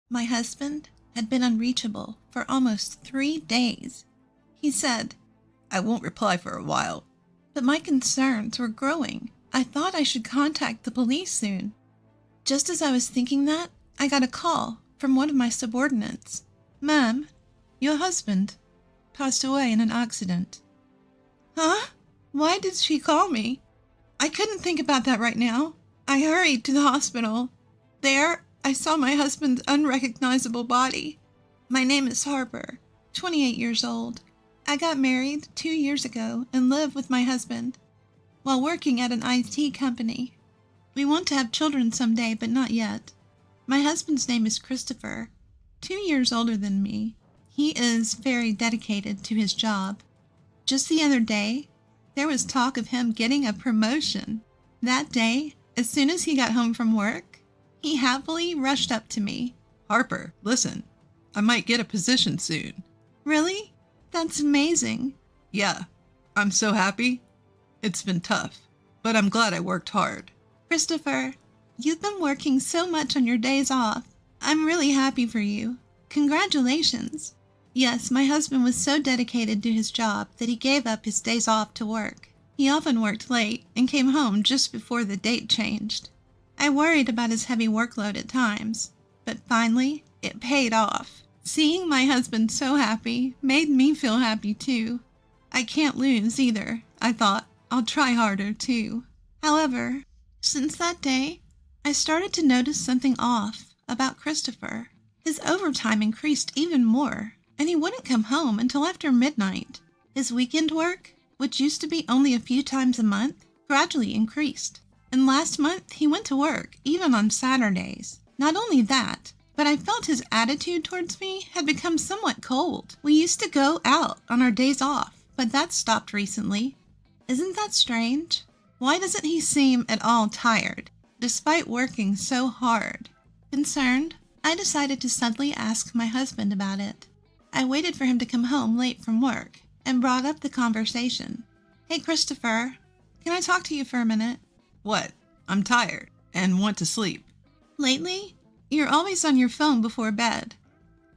My husband had been unreachable for almost 3 days. He said, "I won't reply for a while." but my concerns were growing. I thought I should contact the police soon. Just as I was thinking that, I got a call from one of my subordinates. "Ma'am, your husband passed away in an accident." Huh? Why did she call me? I couldn't think about that right now. I hurried to the hospital. There, I saw my husband's unrecognizable body. My name is Harper, 28 years old. I got married 2 years ago and live with my husband while working at an IT company. We want to have children someday, but not yet. My husband's name is Christopher, 2 years older than me. He is very dedicated to his job. Just the other day, there was talk of him getting a promotion. That day, as soon as he got home from work, he happily rushed up to me. "Harper, listen, I might get a position soon." "Really? That's amazing." "Yeah, I'm so happy. It's been tough, but I'm glad I worked hard." "Christopher, you've been working so much on your days off. I'm really happy for you. Congratulations." Yes, my husband was so dedicated to his job that he gave up his days off to work. He often worked late and came home just before the date changed. I worried about his heavy workload at times, but finally, it paid off. Seeing my husband so happy made me feel happy too. I can't lose either, I thought. I'll try harder too. However, since that day, I started to notice something off about Christopher. His overtime increased even more, and he wouldn't come home until after midnight. His weekend work, which used to be only a few times a month, gradually increased. And last month, he went to work, even on Saturdays. Not only that, but I felt his attitude towards me had become somewhat cold. We used to go out on our days off, but that stopped recently. Isn't that strange? Why doesn't he seem at all tired, despite working so hard? Concerned, I decided to suddenly ask my husband about it. I waited for him to come home late from work and brought up the conversation. "Hey, Christopher, can I talk to you for a minute?" "What? I'm tired and want to sleep." "Lately, you're always on your phone before bed.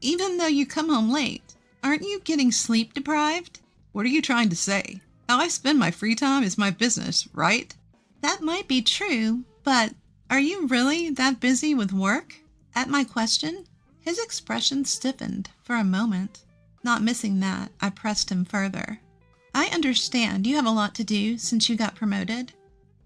Even though you come home late, aren't you getting sleep deprived?" "What are you trying to say? How I spend my free time is my business, right?" "That might be true, but are you really that busy with work?" At my question, his expression stiffened for a moment. Not missing that, I pressed him further. "I understand you have a lot to do since you got promoted,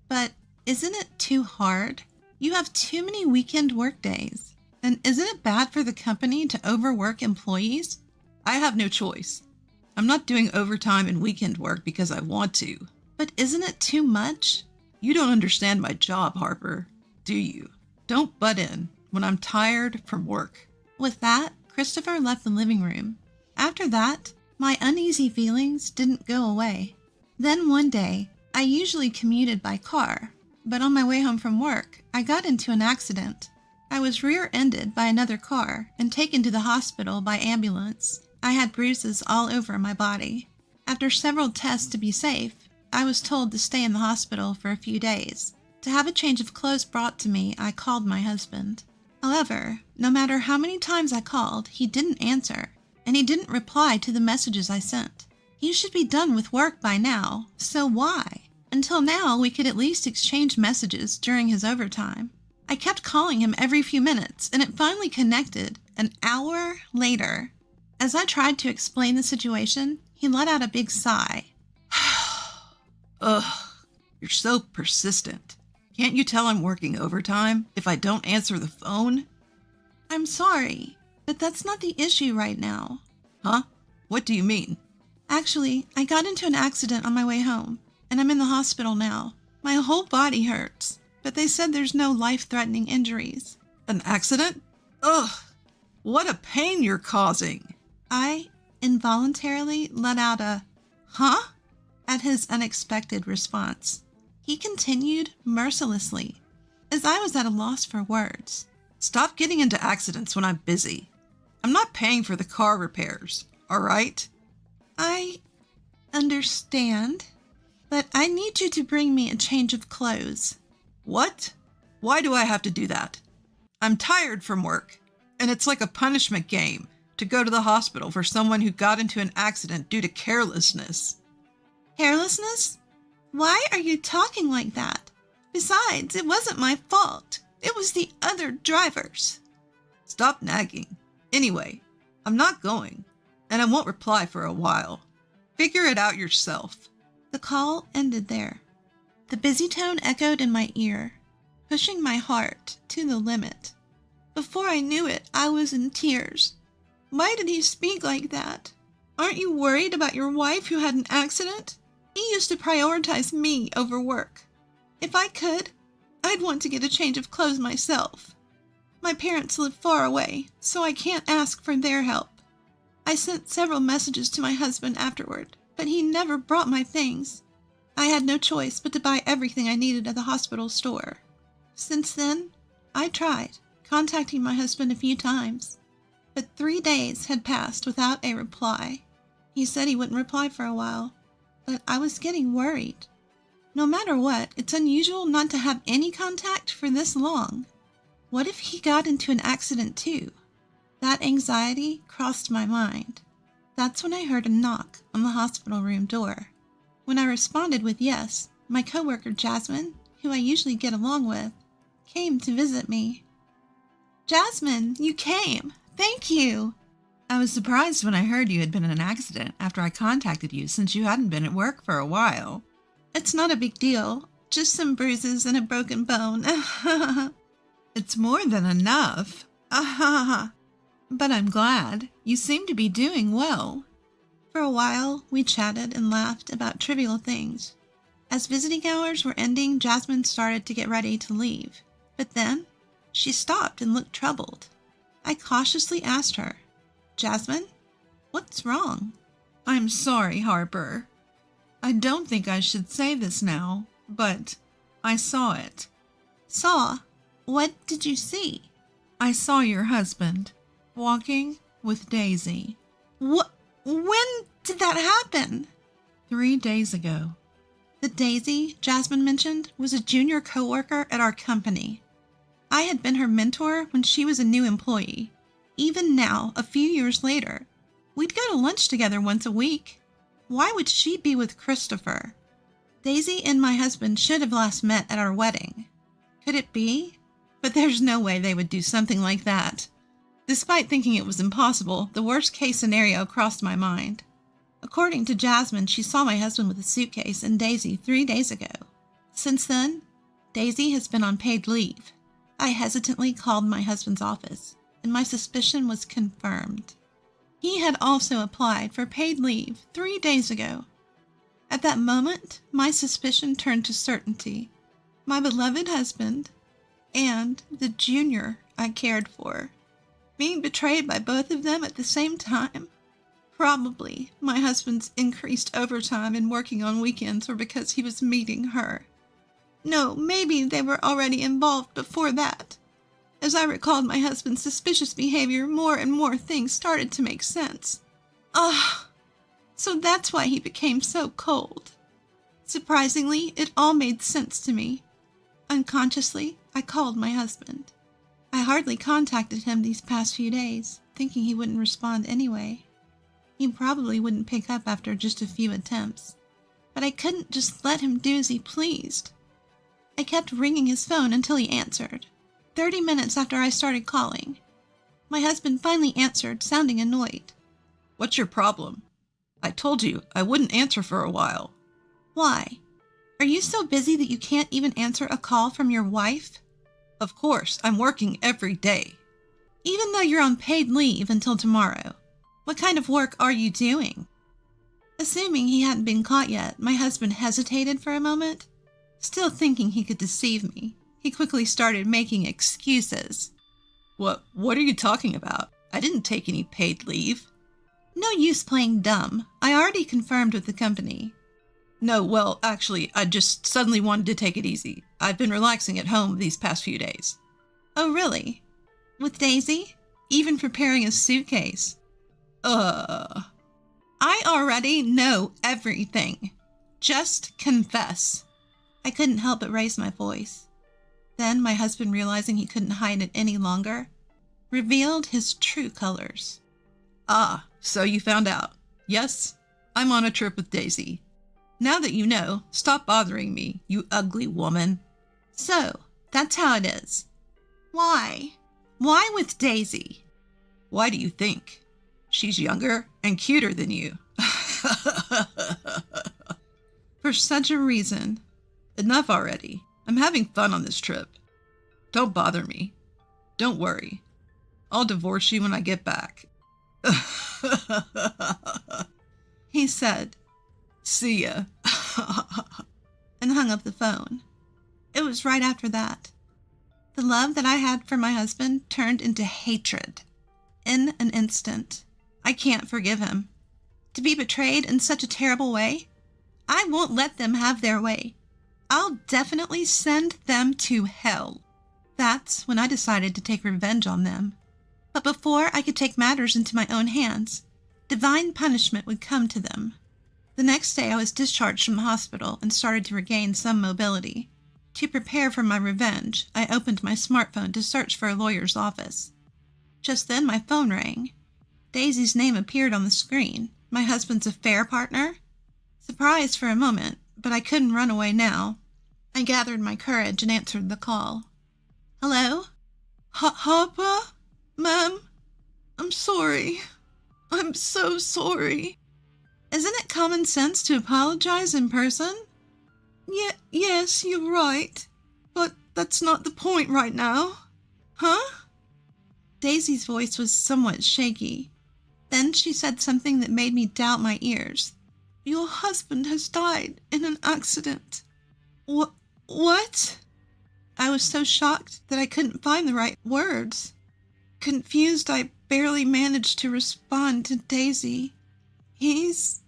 but isn't it too hard? You have too many weekend work days. And isn't it bad for the company to overwork employees?" "I have no choice. I'm not doing overtime and weekend work because I want to." "But isn't it too much?" "You don't understand my job, Harper, do you? Don't butt in when I'm tired from work." With that, Christopher left the living room. After that, my uneasy feelings didn't go away. Then one day, I usually commuted by car, but on my way home from work, I got into an accident. I was rear-ended by another car and taken to the hospital by ambulance. I had bruises all over my body. After several tests to be safe, I was told to stay in the hospital for a few days. To have a change of clothes brought to me, I called my husband. However, no matter how many times I called, he didn't answer, and he didn't reply to the messages I sent. He should be done with work by now, so why? Until now, we could at least exchange messages during his overtime. I kept calling him every few minutes, and it finally connected an hour later. As I tried to explain the situation, he let out a big sigh. Ugh, you're so persistent. Can't you tell I'm working overtime if I don't answer the phone? I'm sorry, but that's not the issue right now. Huh? What do you mean? Actually, I got into an accident on my way home, and I'm in the hospital now. My whole body hurts, but they said there's no life-threatening injuries. An accident? Ugh, what a pain you're causing. I involuntarily let out a, "Huh?" at his unexpected response. He continued mercilessly, as I was at a loss for words. Stop getting into accidents when I'm busy. I'm not paying for the car repairs, all right? I understand, but I need you to bring me a change of clothes. What? Why do I have to do that? I'm tired from work. And it's like a punishment game to go to the hospital for someone who got into an accident due to carelessness. Carelessness? Why are you talking like that? Besides, it wasn't my fault. It was the other drivers. Stop nagging. Anyway, I'm not going, and I won't reply for a while. Figure it out yourself. The call ended there. The busy tone echoed in my ear, pushing my heart to the limit. Before I knew it, I was in tears. Why did he speak like that? Aren't you worried about your wife who had an accident? He used to prioritize me over work. If I could, I'd want to get a change of clothes myself. My parents live far away, so I can't ask for their help. I sent several messages to my husband afterward, but he never brought my things. I had no choice but to buy everything I needed at the hospital store. Since then, I tried contacting my husband a few times, but 3 days had passed without a reply. He said he wouldn't reply for a while, but I was getting worried. No matter what, it's unusual not to have any contact for this long. What if he got into an accident too? That anxiety crossed my mind. That's when I heard a knock on the hospital room door. When I responded with yes, my coworker Jasmine, who I usually get along with, came to visit me. Jasmine, you came! Thank you! I was surprised when I heard you had been in an accident after I contacted you since you hadn't been at work for a while. It's not a big deal. Just some bruises and a broken bone. It's more than enough. But I'm glad. You seem to be doing well. For a while, we chatted and laughed about trivial things. As visiting hours were ending, Jasmine started to get ready to leave. But then, she stopped and looked troubled. I cautiously asked her, "Jasmine, what's wrong?" I'm sorry, Harper. I don't think I should say this now, but I saw it. Saw? What did you see? I saw your husband walking with Daisy. What? When did that happen? 3 days ago. The Daisy Jasmine mentioned was a junior coworker at our company. I had been her mentor when she was a new employee. Even now, a few years later, we'd go to lunch together once a week. Why would she be with Christopher? Daisy and my husband should have last met at our wedding. Could it be? But there's no way they would do something like that. Despite thinking it was impossible, the worst-case scenario crossed my mind. According to Jasmine, she saw my husband with a suitcase and Daisy 3 days ago. Since then, Daisy has been on paid leave. I hesitantly called my husband's office, and my suspicion was confirmed. He had also applied for paid leave 3 days ago. At that moment, my suspicion turned to certainty. My beloved husband and the junior I cared for, being betrayed by both of them at the same time. Probably my husband's increased overtime and working on weekends were because he was meeting her. No, maybe they were already involved before that. As I recalled my husband's suspicious behavior, more and more things started to make sense. So that's why he became so cold. Surprisingly, it all made sense to me. Unconsciously, I called my husband. I hardly contacted him these past few days, thinking he wouldn't respond anyway. He probably wouldn't pick up after just a few attempts. But I couldn't just let him do as he pleased. I kept ringing his phone until he answered. 30 minutes after I started calling, my husband finally answered, sounding annoyed. What's your problem? I told you I wouldn't answer for a while. Why? Are you so busy that you can't even answer a call from your wife? Of course, I'm working every day. Even though you're on paid leave until tomorrow, what kind of work are you doing? Assuming he hadn't been caught yet, my husband hesitated for a moment. Still thinking he could deceive me, he quickly started making excuses. What are you talking about? I didn't take any paid leave. No use playing dumb. I already confirmed with the company. No, well, actually, I just suddenly wanted to take it easy. I've been relaxing at home these past few days. Oh, really? With Daisy? Even preparing a suitcase? I already know everything. Just confess. I couldn't help but raise my voice. Then my husband, realizing he couldn't hide it any longer, revealed his true colors. Ah, so you found out. Yes, I'm on a trip with Daisy. Now that you know, stop bothering me, you ugly woman. So, that's how it is. Why? Why with Daisy? Why do you think? She's younger and cuter than you. For such a reason. Enough already. I'm having fun on this trip. Don't bother me. Don't worry. I'll divorce you when I get back. He said, "See ya." and hung up the phone. It was right after that. The love that I had for my husband turned into hatred. In an instant. I can't forgive him. To be betrayed in such a terrible way? I won't let them have their way. I'll definitely send them to hell. That's when I decided to take revenge on them. But before I could take matters into my own hands, divine punishment would come to them. The next day I was discharged from the hospital and started to regain some mobility. To prepare for my revenge, I opened my smartphone to search for a lawyer's office. Just then my phone rang. Daisy's name appeared on the screen. My husband's affair partner? Surprised for a moment, but I couldn't run away now. I gathered my courage and answered the call. Hello? Harper? Ma'am? I'm sorry. I'm so sorry. Isn't it common sense to apologize in person? Yes, you're right. But that's not the point right now. Huh? Daisy's voice was somewhat shaky. Then she said something that made me doubt my ears. Your husband has died in an accident. What? I was so shocked that I couldn't find the right words. Confused, I barely managed to respond to Daisy. He's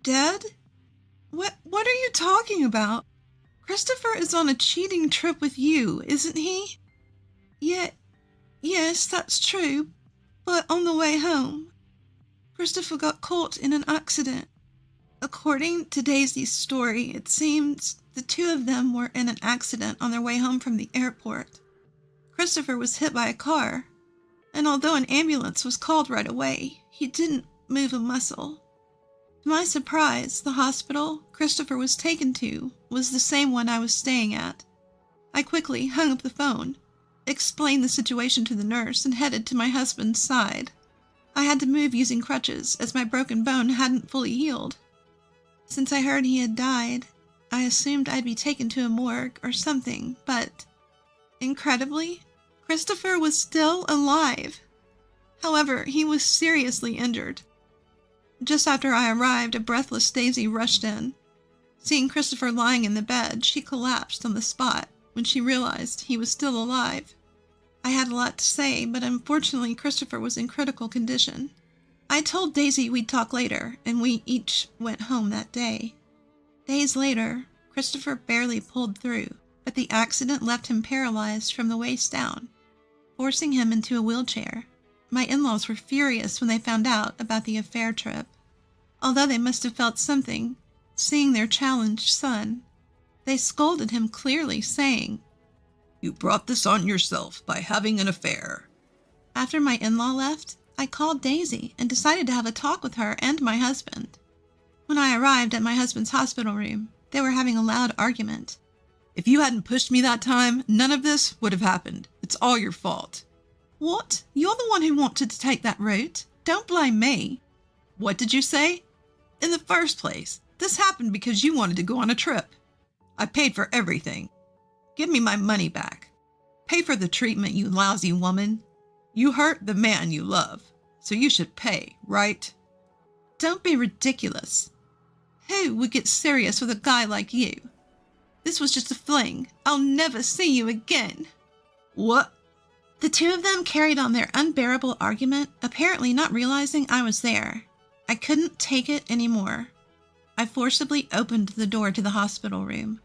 dead? What are you talking about? Christopher is on a cheating trip with you, isn't he? Yes, that's true, but on the way home, Christopher got caught in an accident. According to Daisy's story, it seems the two of them were in an accident on their way home from the airport. Christopher was hit by a car, and although an ambulance was called right away, he didn't move a muscle. To my surprise, the hospital Christopher was taken to was the same one I was staying at. I quickly hung up the phone, explained the situation to the nurse, and headed to my husband's side. I had to move using crutches as my broken bone hadn't fully healed. Since I heard he had died, I assumed I'd be taken to a morgue or something, but incredibly, Christopher was still alive. However, he was seriously injured. Just after I arrived, a breathless Daisy rushed in. Seeing Christopher lying in the bed, she collapsed on the spot when she realized he was still alive. I had a lot to say, but unfortunately Christopher was in critical condition. I told Daisy we'd talk later, and we each went home that day. Days later, Christopher barely pulled through, but the accident left him paralyzed from the waist down, forcing him into a wheelchair. My in-laws were furious when they found out about the affair trip. Although they must have felt something, seeing their challenged son, they scolded him clearly, saying, "You brought this on yourself by having an affair." After my in-law left, I called Daisy and decided to have a talk with her and my husband. When I arrived at my husband's hospital room, they were having a loud argument. "If you hadn't pushed me that time, none of this would have happened. It's all your fault." What? You're the one who wanted to take that route. Don't blame me. "What did you say?" "In the first place, this happened because you wanted to go on a trip. I paid for everything. Give me my money back. Pay for the treatment, you lousy woman. You hurt the man you love, so you should pay, right?" Don't be ridiculous. Who would get serious with a guy like you? This was just a fling. I'll never see you again. What? The two of them carried on their unbearable argument, apparently not realizing I was there. I couldn't take it anymore. I forcibly opened the door to the hospital room,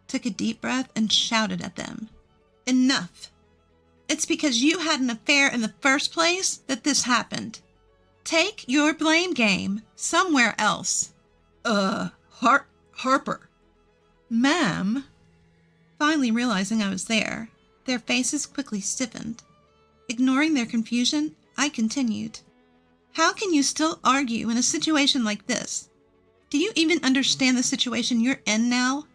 took a deep breath, and shouted at them. Enough. It's because you had an affair in the first place that this happened. Take your blame game somewhere else. Harper. Ma'am. Finally realizing I was there, their faces quickly stiffened. Ignoring their confusion, I continued. How can you still argue in a situation like this? Do you even understand the situation you're in now?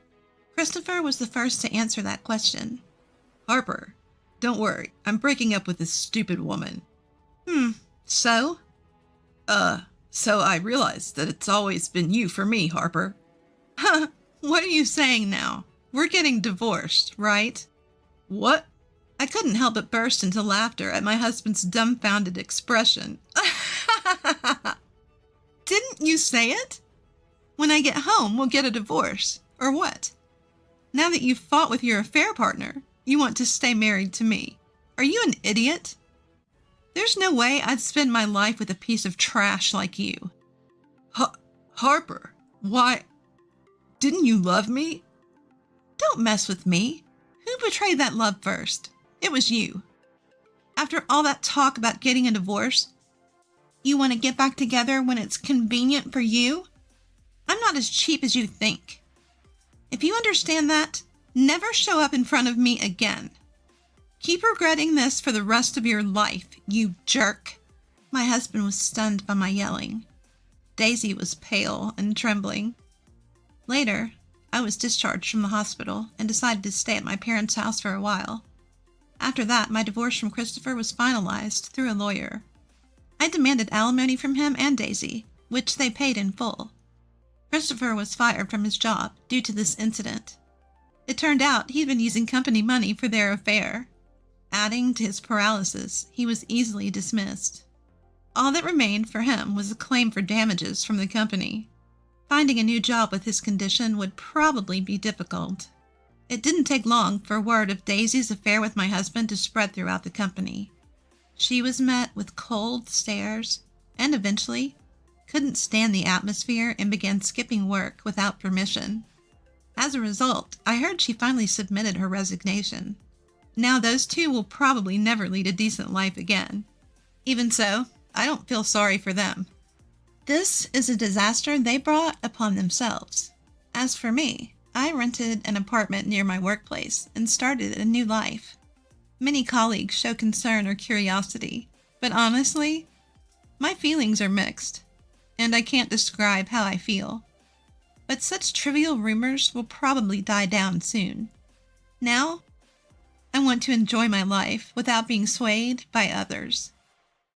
Christopher was the first to answer that question. Harper, don't worry. I'm breaking up with this stupid woman. So? So I realized that it's always been you for me, Harper. Huh, what are you saying now? We're getting divorced, right? What? I couldn't help but burst into laughter at my husband's dumbfounded expression. Didn't you say it? When I get home, we'll get a divorce, or what? Now that you've fought with your affair partner, you want to stay married to me. Are you an idiot? There's no way I'd spend my life with a piece of trash like you. Harper, why? Didn't you love me? Don't mess with me. Who betrayed that love first? It was you. After all that talk about getting a divorce, you want to get back together when it's convenient for you? I'm not as cheap as you think. If you understand that, never show up in front of me again. Keep regretting this for the rest of your life, you jerk. My husband was stunned by my yelling. Daisy was pale and trembling. Later, I was discharged from the hospital and decided to stay at my parents' house for a while. After that, my divorce from Christopher was finalized through a lawyer. I demanded alimony from him and Daisy, which they paid in full. Christopher was fired from his job due to this incident. It turned out he'd been using company money for their affair. Adding to his paralysis, he was easily dismissed. All that remained for him was a claim for damages from the company. Finding a new job with his condition would probably be difficult. It didn't take long for word of Daisy's affair with my husband to spread throughout the company. She was met with cold stares and eventually couldn't stand the atmosphere and began skipping work without permission. As a result, I heard she finally submitted her resignation. Now those two will probably never lead a decent life again. Even so, I don't feel sorry for them. This is a disaster they brought upon themselves. As for me, I rented an apartment near my workplace and started a new life. Many colleagues show concern or curiosity, but honestly, my feelings are mixed, and I can't describe how I feel. But such trivial rumors will probably die down soon. Now, I want to enjoy my life without being swayed by others.